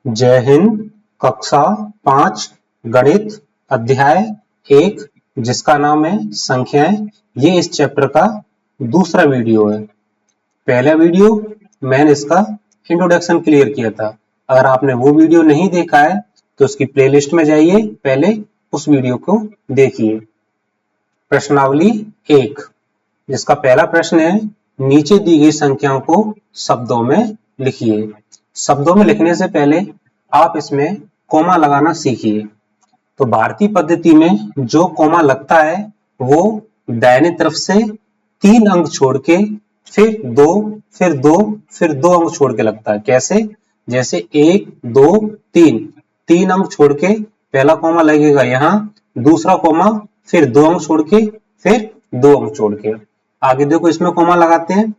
जय हिंद। कक्षा 5 गणित अध्याय 1 जिसका नाम है संख्याएं, ये इस चैप्टर का दूसरा वीडियो है। पहला वीडियो मैंने इसका इंट्रोडक्शन क्लियर किया था। अगर आपने वो वीडियो नहीं देखा है तो उसकी प्लेलिस्ट में जाइए, पहले उस वीडियो को देखिए। प्रश्नावली 1 जिसका पहला प्रश्न है, नीचे दी गई संख्याओं को शब्दों में लिखिए। शब्दों में लिखने से पहले आप इसमें कॉमा लगाना सीखिए। तो भारतीय पद्धति में जो कॉमा लगता है वो दाहिने तरफ से 3 अंक छोड़ के फिर 2 फिर 2 फिर 2 अंक छोड़ के लगता है। कैसे? जैसे 1 2 3 अंक छोड़ के पहला कॉमा लगेगा यहाँ, दूसरा कॉमा फिर 2 अंक छोड़ के फिर 2 अंक छोड़ के। आगे देखो इसमें कॉमा लगाते हैं,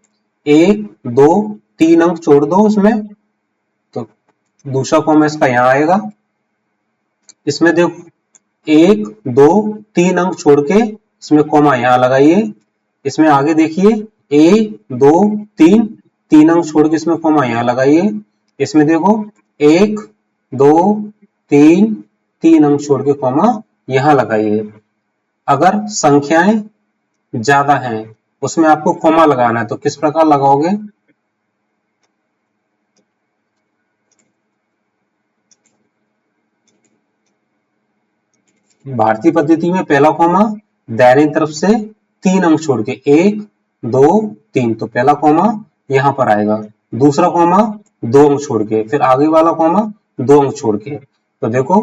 1 2 3 अंक छोड़ दो उसमें, तो दूसरा कॉमा इसका यहाँ आएगा। इसमें देखो 1 2 3 अंक छोड़ के इसमें कॉमा यहाँ लगाइए। इसमें आगे देखिए 1 2 3 अंक छोड़ के इसमें कॉमा यहाँ लगाइए। इसमें देखो 1 2 3 अंक छोड़ के कॉमा यहाँ लगाइए। अगर संख्याएं ज्यादा हैं उसमें आपको कॉमा लगाना है, तो किस प्रकार लगाओगे? भारतीय पद्धति में पहला कॉमा दाहिने तरफ से 3 अंक छोड़ के 1 2 3, तो पहला कॉमा यहां पर आएगा। दूसरा कॉमा 2 अंक छोड़ के, फिर आगे वाला कॉमा 2 अंक छोड़ के। तो देखो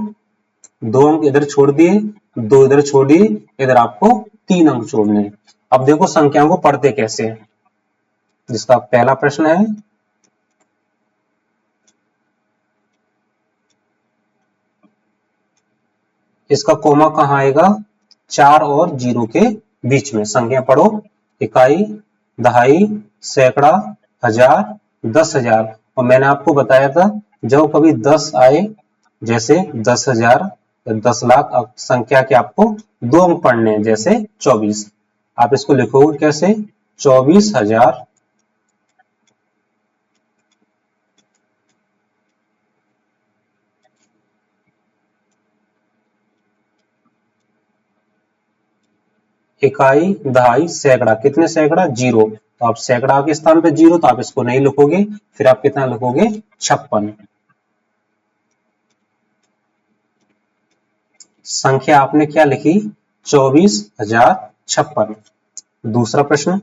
2 अंक इधर छोड़ दिए, 2 इधर छोड़ दिए, इधर आपको 3 अंक छोड़ने। अब देखो संख्याओं को पढ़ते कैसे हैं, जिसका पहला प्रश्न है, इसका कोमा कहाँ आएगा? 4 और 0 के बीच में। संख्या पढ़ो, इकाई, दहाई, सैकड़ा, हजार, 10,000। और मैंने आपको बताया था जब कभी 10 आए, जैसे 10,000 या 10 लाख, संख्या के आपको 2 अंक पढ़ने हैं, जैसे 24। आप इसको लिखोगे कैसे? 24,000 इकाई, दहाई, सैकड़ा। कितने सैकड़ा? 0। तो आप सैकड़ा के स्थान पे 0, तो आप इसको नहीं लिखोगे, फिर आप कितना लिखोगे? 56। संख्या आपने क्या लिखी? 24,056। दूसरा प्रश्न,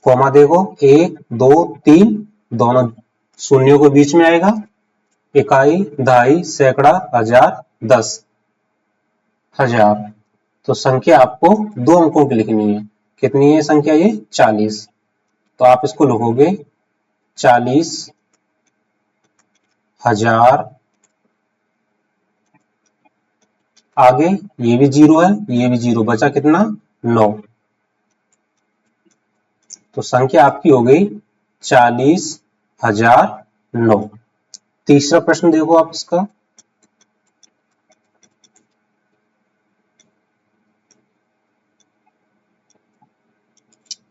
कॉमा देखो, 1 2 3 दोनों शून्यों के बीच में आएगा। इकाई, दहाई, सैकड़ा, हजार, 10,000। तो संख्या आपको 2 अंकों की लिखनी है। कितनी है संख्या? ये 40। तो आप इसको लिखोगे 40,000। आगे ये भी 0 है, ये भी 0, बचा कितना? 9। तो संख्या आपकी हो गई 40,009। तीसरा प्रश्न देखो आप इसका,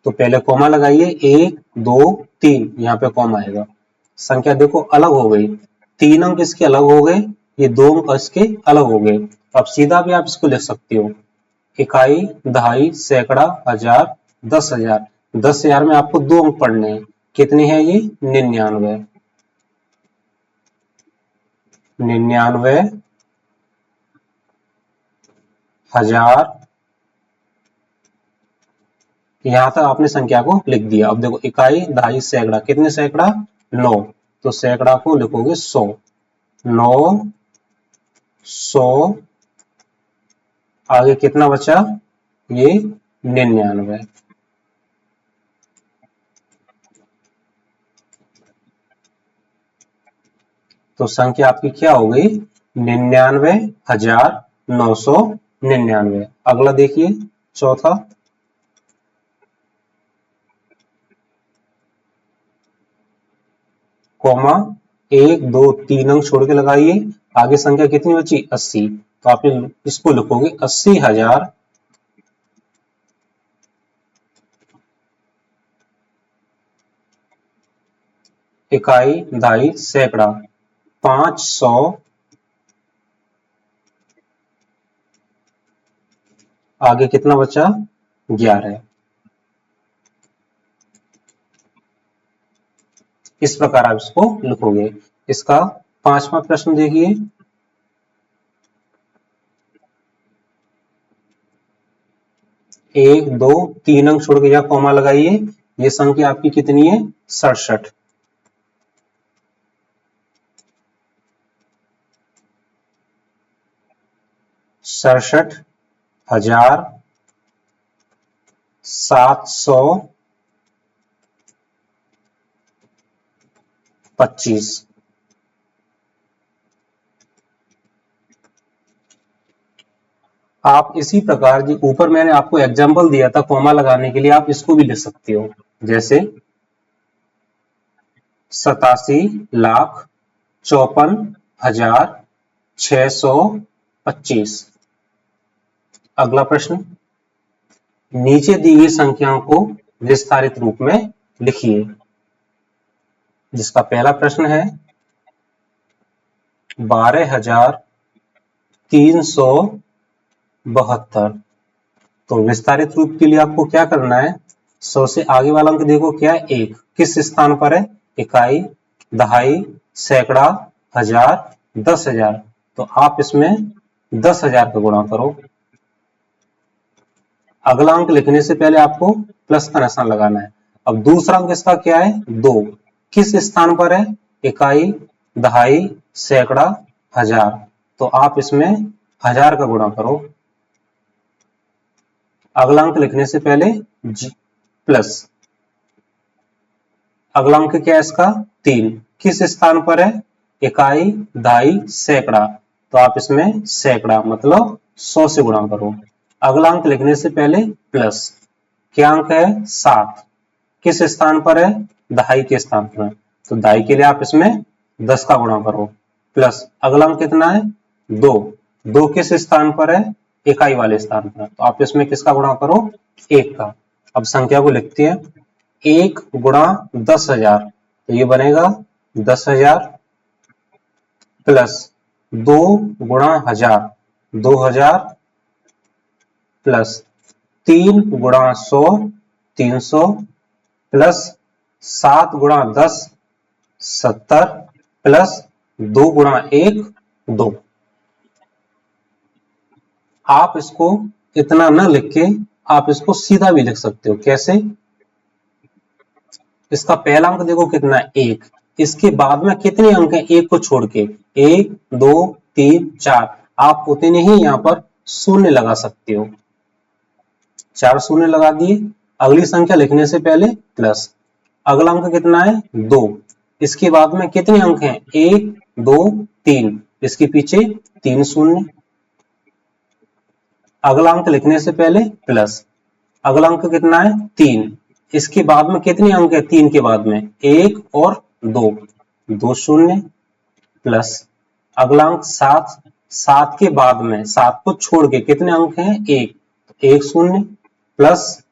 तो पहले कॉमा लगाइए, 1 2 3, यहाँ पे कॉमा आएगा। संख्या देखो अलग हो गई, 3 अंक इसके अलग हो गए, ये 2 अंक इसके अलग हो गए। अब सीधा भी आप इसको लिख सकते हो, इकाई, दहाई, सैकड़ा, हजार, 10,000। 10,000 में आपको 2 अंक पढ़ने हैं। कितने हैं ये? 99। 99,000। यहां तक आपने संख्या को लिख दिया। अब देखो इकाई, दहाई, सैकड़ा। कितने सैकड़ा? 9। तो सैकड़ा को लिखोगे 100। 900। आगे कितना बचा? ये 99। तो संख्या आपकी क्या हो गई? 99,999। अगला देखिए, चौथा, कॉमा 1 2 3 अंक छोड़ के लगाइए। आगे संख्या कितनी बची? 80। तो आप इसको लिखोगे 80,000। इकाई, दहाई, सैकड़ा, 500, आगे कितना बचा, 11। इस प्रकार आप इसको लिखोगे। इसका 5वां प्रश्न देखिए, एक, दो, 3 अंक छोड़ के यहाँ कॉमा लगाइए। ये संख्या आपकी कितनी है, 67। 67,725। आप इसी प्रकार जी, ऊपर मैंने आपको एग्जाम्पल दिया था कॉमा लगाने के लिए, आप इसको भी लिख सकते हो, जैसे 87,54,625। अगला प्रश्न, नीचे दी गई संख्याओं को विस्तारित रूप में लिखिए। जिसका पहला प्रश्न है 12,372। तो विस्तारित रूप के लिए आपको क्या करना है, सबसे आगे वाला अंक देखो क्या है, 1 किस स्थान पर है, इकाई, दहाई, सैकड़ा, हजार, 10,000। तो आप इसमें 10,000 का गुणा करो। अगला अंक लिखने से पहले आपको प्लस का निशान लगाना है। अब दूसरा अंक इसका क्या है, 2 किस स्थान पर है, इकाई, दहाई, सैकड़ा, हजार। तो आप इसमें 1000 का गुणा करो। अगला अंक लिखने से पहले प्लस। अगला अंक क्या है इसका, 3 किस स्थान पर है, इकाई, दहाई, सैकड़ा। तो आप इसमें सैकड़ा मतलब 100 से गुणा करो। अगला अंक लिखने से पहले प्लस। क्या अंक है, 7 किस स्थान पर है, दहाई के स्थान पर। तो दहाई के लिए आप इसमें 10 का गुणा करो, प्लस अगला अंक कितना है, 2 2 किस स्थान पर है, इकाई वाले स्थान पर। तो आप इसमें किसका गुणा करो, 1 का। अब संख्या को लिखते हैं, 1 गुणा 10,000, तो ये बनेगा 10,000, प्लस 2 गुणा 1000, 2,000, प्लस 3 गुणा 100, 300, प्लस 7 गुणा 10, 70, प्लस 2 गुणा 1, 2। आप इसको इतना न लिख के आप इसको सीधा भी लिख सकते हो। कैसे, इसका पहला अंक देखो कितना है, 1। इसके बाद में कितने अंक हैं, 1 को छोड़ के, 1, 2, 3, 4। आप उतने ही यहां पर शून्य लगा सकते हो, 4 शून्य लगा दिए। अगली संख्या लिखने से पहले प्लस। अगला अंक कितना है, 2। इसके बाद में कितने अंक हैं, 1, 2, 3। इसके पीछे 3 शून्य। अगला अंक लिखने से पहले प्लस। अगला अंक कितना है, 3। इसके बाद में कितने अंक है, 3 के बाद में 1 और 2, 2 शून्य, प्लस अगला अंक 7। 7 के बाद में 7 को छोड़ के कितने अंक हैं, 1, 1 शून्य, प्लस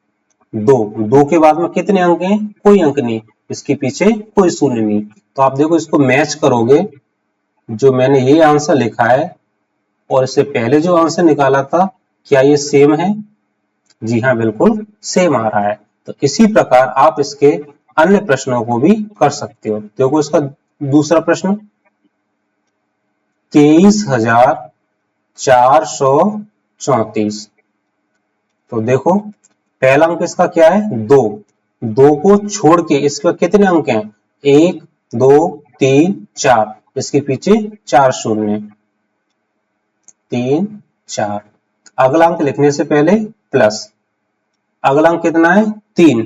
2 2 के बाद में कितने अंक हैं, कोई अंक नहीं, इसके पीछे कोई शून्य नहीं। तो आप देखो इसको मैच करोगे, जो मैंने ये आंसर लिखा है और इससे पहले जो आंसर निकाला था, क्या ये सेम है, जी हाँ बिल्कुल सेम आ रहा है। तो इसी प्रकार आप इसके अन्य प्रश्नों को भी कर सकते हो। देखो इसका दूसरा प्रश्न, 23,434। तो देखो पहला अंक इसका क्या है, 2 2 को छोड़ के इसका कितने अंक हैं, 1, 2, 3, 4। इसके पीछे 4 शून्य, 3, 4। अगला अंक लिखने से पहले प्लस। अगला अंक कितना है, 3।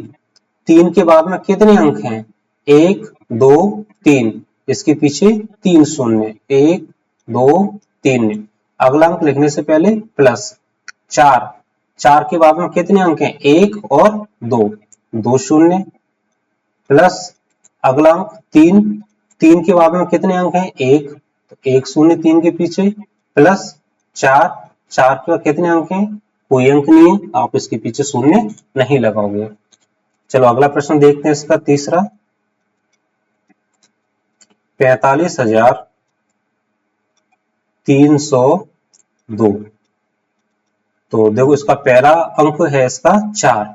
3 के बाद में कितने अंक हैं, 1, 2, 3। इसके पीछे 3 शून्य, 1, 2, 3। अगला अंक लिखने से पहले प्लस। 4 4 के बाद में कितने अंक हैं, 1 और 2, 2 शून्य, प्लस अगला अंक 3। 3 के बाद में कितने अंक हैं, 1, 1 शून्य 3 के पीछे, प्लस 4 4 के बाद कितने अंक हैं, कोई अंक नहीं है, आप इसके पीछे शून्य नहीं लगाओगे। चलो अगला प्रश्न देखते हैं, इसका तीसरा, 45,302। तो देखो इसका पहला अंक है इसका 4,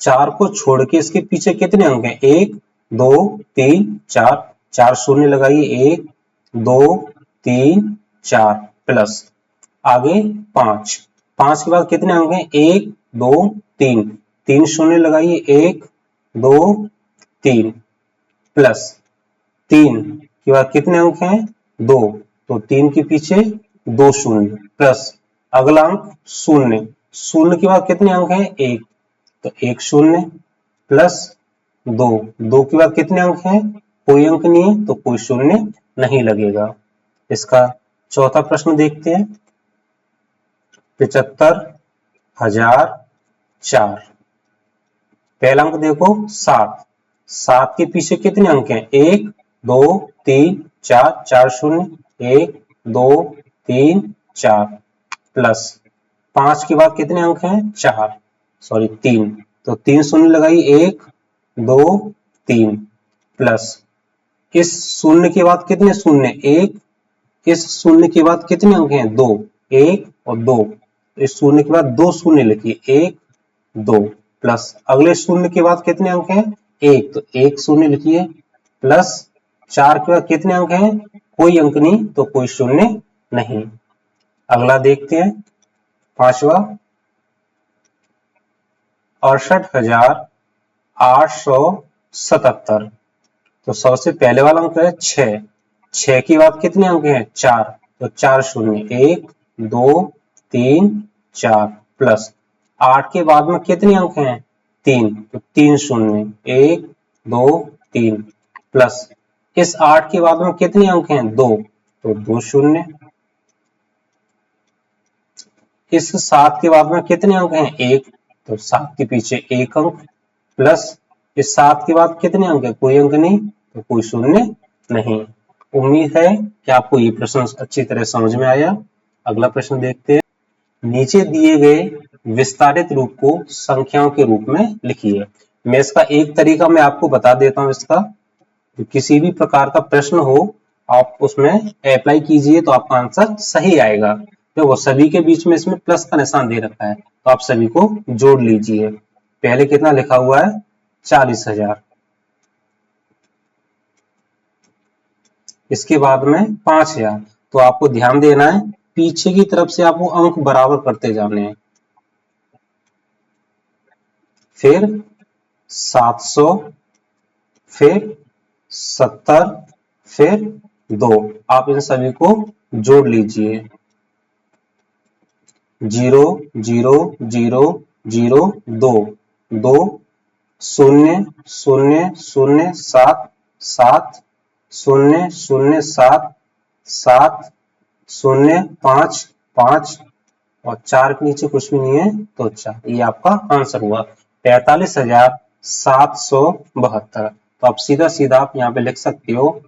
4 को छोड़ के इसके पीछे कितने अंक हैं? 1 2 3 4, 4 शून्य लगाइए, 1 2 3 4 प्लस आगे 5, 5 के बाद कितने अंक हैं? 1 2 3, 3 शून्य लगाइए, 1 2 3 प्लस 3 के बाद कितने अंक हैं? 2, तो 3 के पीछे 2 शून्य प्लस अगला अंक 0, 0 के बाद कितने अंक हैं? 1, तो 1 शून्य प्लस 2, 2 के बाद कितने अंक हैं? कोई अंक नहीं है तो कोई शून्य नहीं लगेगा। इसका चौथा प्रश्न देखते हैं। 75,004, पहला अंक देखो 7, 7 के पीछे कितने अंक हैं? 1 2 3 4, 4 शून्य, 1 2 3 4 प्लस 5 के बाद कितने अंक हैं? 4 सॉरी 3, तो 3 शून्य लगाइए, 1 2 3 प्लस इस शून्य के बाद कितने शून्य? 1, इस शून्य के बाद कितने अंक हैं? 2, 1 और 2, इस शून्य के बाद 2 शून्य लिखिए, 1 2 प्लस अगले शून्य के बाद कितने अंक हैं? 1, तो 1 शून्य लिखिए प्लस 4 के बाद कितने अंक हैं? कोई अंक नहीं तो कोई शून्य नहीं। अगला देखते हैं, पांचवा 68,877, तो सबसे पहले वाला अंक है 6, 6 के बाद कितने अंक हैं? 4, तो 4 शून्य, 1 2 3 4 प्लस 8 के बाद में कितने अंक हैं? 3, तो 3 शून्य, 1 2 3 प्लस इस 8 के बाद में कितने अंक हैं? 2, तो 2 शून्य, इस 7 के बाद में कितने अंक हैं? 1, तो 7 के पीछे 1 अंक प्लस इस 7 के बाद कितने अंक है? कोई अंक नहीं तो कोई शून्य नहीं। उम्मीद है कि आपको ये प्रश्न अच्छी तरह समझ में आया। अगला प्रश्न देखते हैं। नीचे दिए गए विस्तारित रूप को संख्याओं के रूप में लिखिए। मैं इसका एक तरीका मैं आपको बता देता हूं। इसका किसी भी प्रकार का प्रश्न हो आप उसमें अप्लाई कीजिए तो आपका आंसर सही आएगा। देखो सभी के बीच में इसमें प्लस का निशान दे रखा है तो आप सभी को जोड़ लीजिए। पहले कितना लिखा हुआ है? 40,000, इसके बाद में 5,000, तो आपको ध्यान देना है पीछे की तरफ से आपको अंक बराबर करते जाने हैं। फिर 700, फिर 70, फिर 2, आप इन सभी को जोड़ लीजिए। 0 0 0 0 2 2 0 0 0 7 7 0 0 7 7 0 5 5 और 4 के नीचे कुछ भी नहीं है तो 4। ये आपका आंसर हुआ 45,772। तो आप सीधा सीधा आप यहाँ पे लिख सकते हो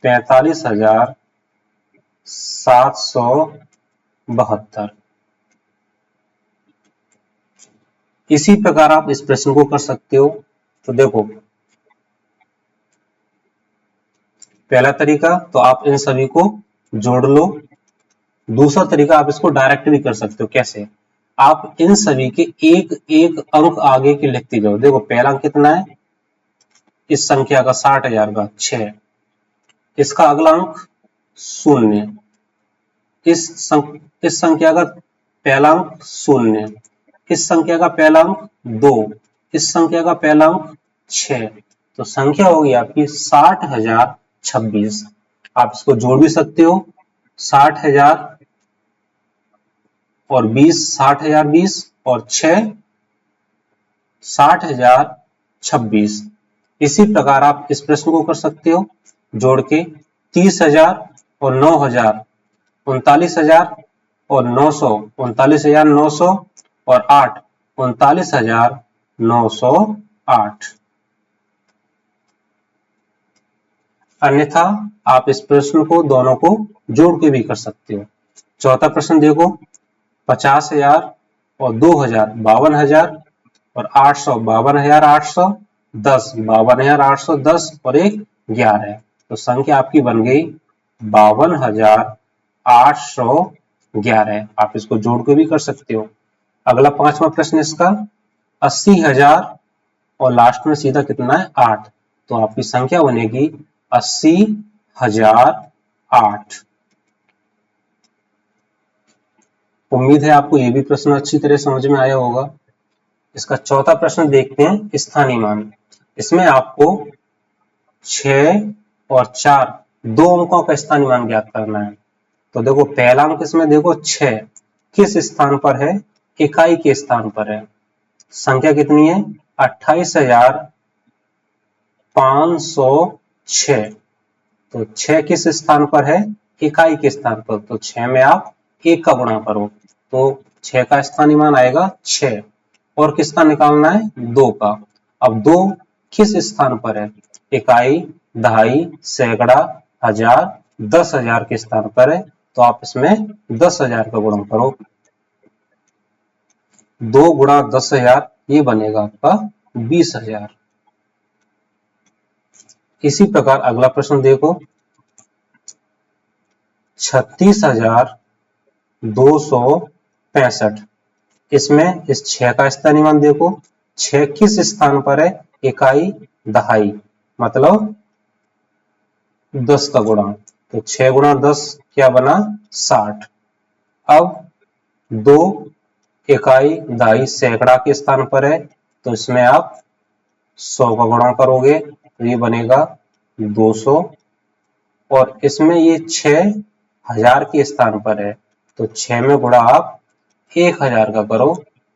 45,772। इसी प्रकार आप इस प्रश्न को कर सकते हो। तो देखो पहला तरीका तो आप इन सभी को जोड़ लो। दूसरा तरीका आप इसको डायरेक्ट भी कर सकते हो। कैसे? आप इन सभी के एक एक अंक आगे के लिखते जाओ। देखो पहला अंक कितना है? इस संख्या का 60,000 का 6, इसका अगला अंक 0, इस संख्या का पहला अंक 0, इस संख्या का पहला अंक 2, इस संख्या का पहला अंक 6, तो संख्या होगी आपकी 60,026। आप इसको जोड़ भी सकते हो 60,000 और 20, 60,020 और 6 60,026। इसी प्रकार आप इस प्रश्न को कर सकते हो जोड़ के 30,000 और 9,000, 39,000 और 900, 39,900 और 8, 39,908। अन्यथा आप इस प्रश्न को दोनों को जोड़ के भी कर सकते हो। चौथा प्रश्न देखो 50,000 और 2,000 52,000 और 800 52,800, 10 52,810 और 1 11 है। तो संख्या आपकी बन गई 52,811। आप इसको जोड़ के भी कर सकते हो। अगला 5वां प्रश्न इसका 80,000 और लास्ट में सीधा कितना है 8, तो आपकी संख्या बनेगी 80,008। उम्मीद है आपको ये भी प्रश्न अच्छी तरह समझ में आया होगा। इसका चौथा प्रश्न देखते हैं, स्थानीय मान। इसमें आपको 6 और 4 दो अंकों का स्थानीय मान ज्ञात करना है। तो देखो पहला अंक इसमें देखो 6 किस स्थान पर है, इकाई के स्थान पर है। संख्या कितनी है 28,506। तो 6 किस स्थान पर है, इकाई के स्थान पर। तो 6 में आप 1 का गुणा करो तो 6 का स्थानीय मान आएगा 6, और किसका निकालना है 2 का। अब 2 किस स्थान पर है, इकाई, दहाई, सैकड़ा, हजार, 10,000 के स्थान पर है। तो आप इसमें 10,000 का गुणा करो, 2 गुणा 10,000 ये बनेगा आपका 20,000। इसी प्रकार अगला प्रश्न देखो 36,265। इसमें इस 6 का स्थानीय मान देखो, 6 किस स्थान पर है, इकाई, दहाई, मतलब 10 का गुणा। तो 6 गुणा 10 क्या बना 60। अब 2 इकाई, दहाई, सैकड़ा के स्थान पर है, तो इसमें आप 100 का गुणा करोगे तो ये बनेगा 200। और इसमें ये 6,000 के स्थान पर है, तो 6 में गुणा आप 1,000 का करो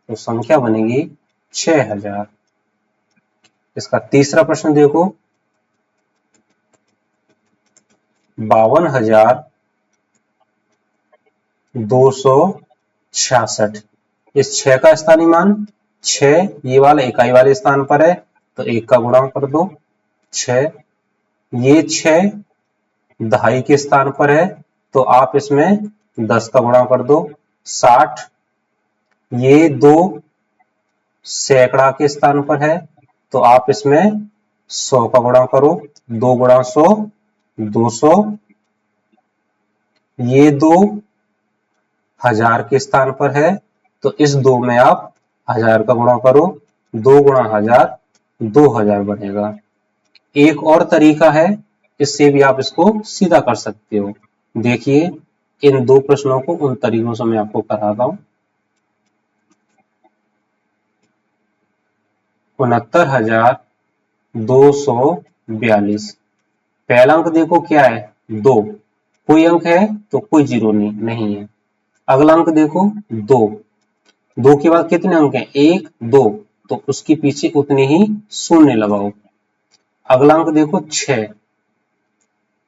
तो संख्या बनेगी 6,000। इसका तीसरा प्रश्न देखो 52,266। इस 6 का स्थानीय मान 6 ये वाला इकाई वाले स्थान पर है, तो 1 का गुणा कर दो 6। ये 6 दहाई के स्थान पर है, तो आप इसमें 10 का गुणा कर दो 60। ये 2 सैकड़ा के स्थान पर है, तो आप इसमें 100 का गुणा करो, 2 गुणा 100 200। ये 2 हजार के स्थान पर है, तो इस 2 में आप 1000 का गुणा करो, 2 गुणा 1000 2000 बनेगा। एक और तरीका है, इससे भी आप इसको सीधा कर सकते हो। देखिए इन दो प्रश्नों को उन तरीकों से मैं आपको कराता हूं। 69,242। पहला अंक देखो क्या है 2, कोई अंक है तो कोई जीरो नहीं है। अगला अंक देखो 2, 2 के बाद कितने अंक हैं 1 2, तो उसके पीछे उतने ही शून्य लगाओ। अगला अंक देखो 6,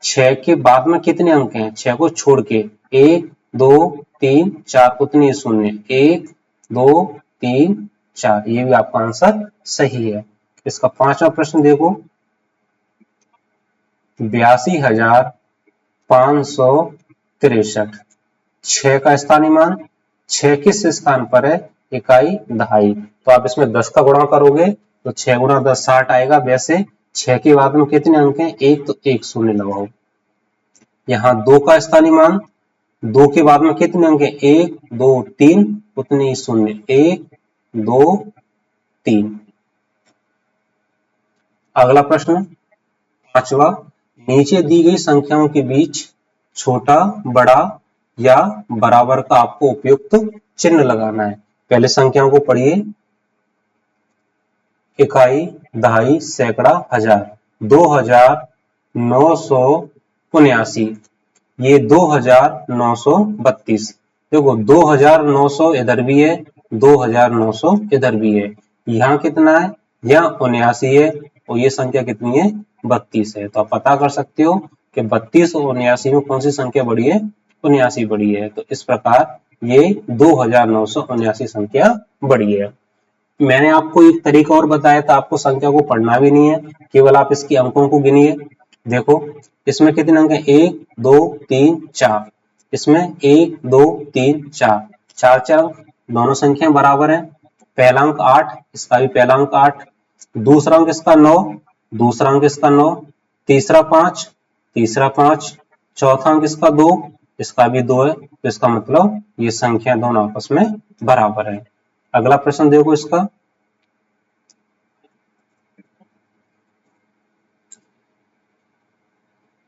6 के बाद में कितने अंक हैं, 6 को छोड़ के 1 2 3 4 उतने ही शून्य, 1 2 3 4, ये भी आपका आंसर सही है। इसका पांचवा प्रश्न देखो 82,563। 6 का स्थानीय मान, 6 किस स्थान पर है, इकाई, दहाई, तो आप इसमें 10 का गुणा करोगे तो 6 गुणा 10 60 आएगा। वैसे 6 के बाद में कितने अंक हैं 1, तो 1 शून्य लगाओ। यहाँ 2 का स्थानीय मान, 2 के बाद में कितने अंक हैं 1 2 3, उतने ही शून्य, 1 2 3। अगला प्रश्न पांचवा, नीचे दी गई संख्याओं के बीच छोटा, बड़ा या बराबर का आपको उपयुक्त चिन्ह लगाना है। पहले संख्याओं को पढ़िए, इकाई, दहाई, सैकड़ा, हजार। 2,979, ये 2,932। देखो 2,900 इधर भी है, 2,900 इधर भी है। यहाँ कितना है, यहाँ 79 है, और ये संख्या कितनी है 32 है। तो आप पता कर सकते हो कि 32 और 79 में कौन सी संख्या बड़ी है, 79 बड़ी है। तो इस प्रकार ये 2,979 संख्या बड़ी है। मैंने आपको एक तरीका और बताया था, आपको संख्या को पढ़ना भी नहीं है, केवल आप इसके अंकों को गिनिए। देखो इसमें कितने अंक हैं 1 2 3 4, इसमें 1 2 3 4, 4 अंक, दोनों संख्या बराबर है। पहला अंक 8, इसका भी पहला अंक 8, दूसरा अंक इसका 9, दूसरा अंक इसका 9, तीसरा 5, तीसरा 5, चौथा अंक इसका 2, इसका भी 2 है, तो इसका मतलब ये संख्या दोनों आपस में बराबर है। अगला प्रश्न देखो इसका,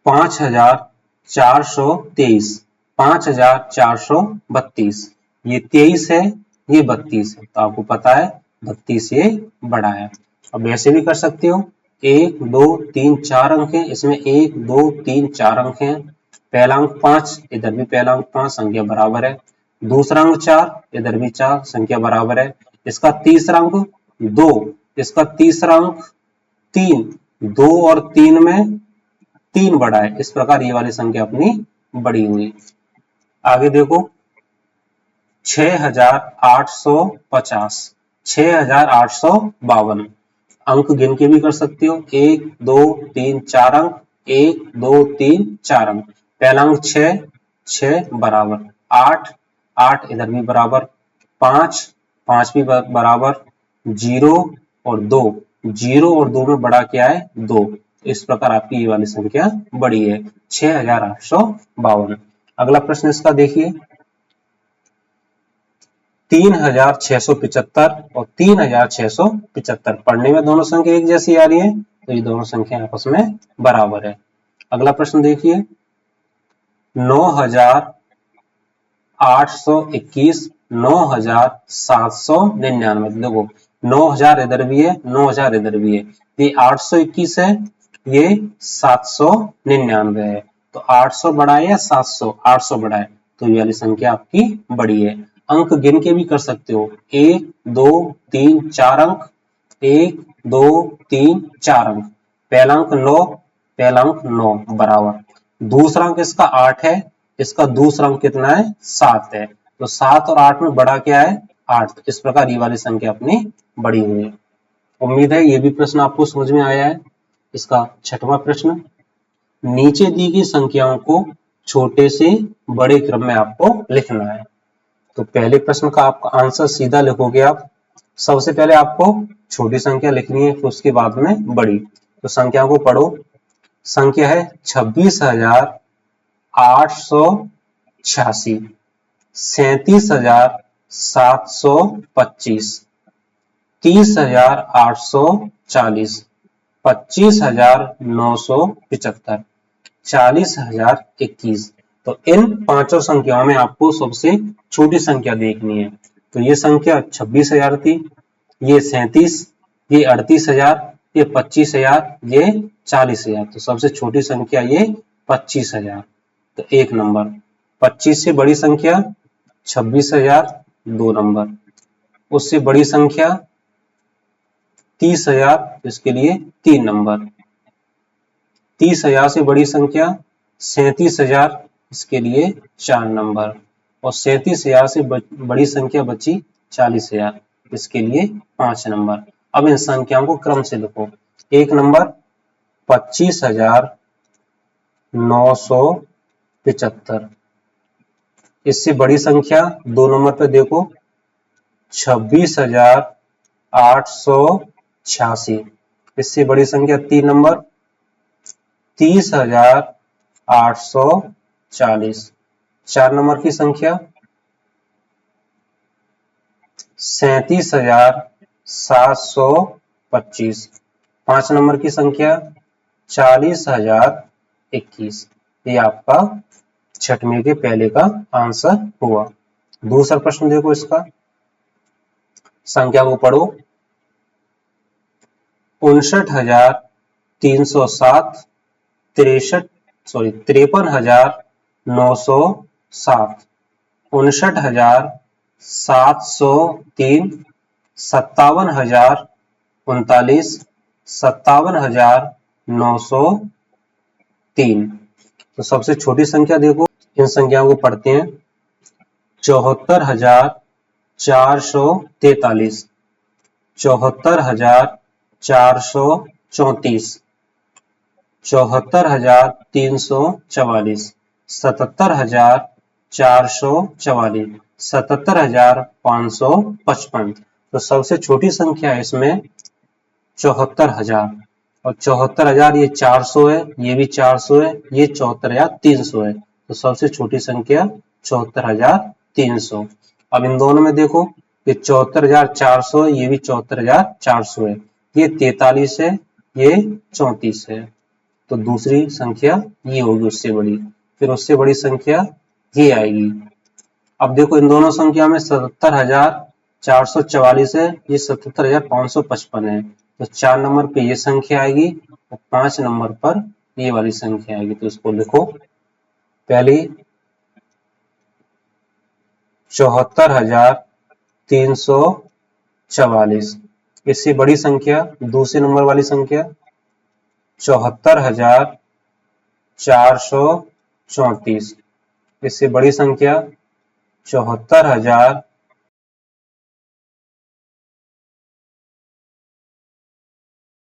5423, 5432, ये 23 है, ये 32 है, तो आपको पता है 32 ये बड़ा है। अब ऐसे भी कर सकते हो, 1 2 3 4 अंक हैं, इसमें 1 2 3 4 अंक हैं, पहला अंक 5, इधर भी पहला अंक 5, संख्या बराबर है, दूसरा अंक 4, इधर भी 4, संख्या बराबर है, इसका तीसरा अंक 2, इसका तीसरा अंक 3, 2 और 3 में 3 बड़ा है, इस प्रकार ये वाली संख्या अपनी बड़ी हुई। आगे देखो 6850, 6852, अंक गिन के भी कर सकते हो, 1 2 3 4 अंक, 1 2 3 4 अंक, पहला अंक 6, 6 बराबर 8, 8 इधर भी बराबर 5, 5 भी बराबर 0 और 2, 0 और 2 में बड़ा क्या है 2, इस प्रकार आपकी ये वाली संख्या बड़ी है 6852। अगला प्रश्न इसका देखिए, 3675 और 3675, पढ़ने में दोनों संख्या एक जैसी आ रही है, तो ये दोनों संख्या आपस में बराबर है। अगला प्रश्न देखिए, 9821, 9799, देखो 9000 इधर भी है, 9000 इधर भी है, ये 821 है, ये 799 है, तो 800 बड़ा है या 700, 800 बड़ा है, तो ये वाली संख्या आपकी बड़ी है। अंक गिन के भी कर सकते हो, 1 2 3 4 अंक, 1 2 3 4 अंक, पहला अंक 9, पहला अंक 9 बराबर, दूसरा अंक इसका 8 है, इसका दूसरा अंक कितना है 7 है, तो 7 और 8 में बड़ा क्या है 8, इस प्रकार ये वाली संख्या अपनी बड़ी हुई है। उम्मीद है ये भी प्रश्न आपको समझ में आया है। इसका छठवां प्रश्न, नीचे दी गई संख्याओं को छोटे से बड़े क्रम में आपको लिखना है। तो पहले प्रश्न का आपका आंसर सीधा लिखोगे आप, सबसे पहले आपको छोटी संख्या लिखनी है, फिर उसके बाद में बड़ी। तो संख्या को पढ़ो, संख्या है 26,886, 37,725, 30,840, 25,975, 40,021। तो इन पांचों संख्याओं में आपको सबसे छोटी संख्या देखनी है। तो ये संख्या 26,000 थी, ये 37, ये 38,000, ये 25,000, ये 40,000, तो सबसे छोटी संख्या ये 25,000। तो 1 नंबर, 25 से बड़ी संख्या 26,000, 2 नंबर, उससे बड़ी संख्या 30,000, इसके लिए 3 नंबर, 30,000 से बड़ी संख्या 37,000, इसके लिए 4 नंबर, और 37,000 से बड़ी संख्या बची 40,000, इसके लिए 5 नंबर। अब इन संख्याओं को क्रम से लिखो। 1 नंबर 25,975, इससे बड़ी संख्या 2 नंबर पे देखो 26,886, इससे बड़ी संख्या 3 नंबर 30,840, 4 नंबर की संख्या 37,725, 5 नंबर की संख्या 40,021। ये आपका छठवीं के पहले का आंसर हुआ। दूसरा प्रश्न देखो, इसका संख्या को पढ़ो, 59,307, 53,907, 59,703, 57,039, 57,903। तो सबसे छोटी संख्या देखो, इन संख्याओं को पढ़ते हैं, 74,443, 74,434, 74,344, 77,444, 77,555। तो सबसे छोटी संख्या है इसमें 74,000, और 74,000 ये 400 है, ये भी 400 है, ये 74,300 है। तो सबसे छोटी संख्या 74,300। अब इन दोनों में देखो, ये 74,400 है, ये भी 74,400 है, ये 43 है, ये 34 है। तो दूसरी संख्या ये होगी उससे बड़ी। फिर उससे बड़ी संख्या ये आएगी। अब देखो इन दोनों संख्या में 77,444 है, ये 77,555 है। तो 4 नंबर पे ये संख्या आएगी और 5 नंबर पर ये वाली संख्या आएगी। तो इसको लिखो, पहली 74,344, इससे बड़ी संख्या दूसरे नंबर वाली संख्या 74,434, इससे बड़ी संख्या 74,444,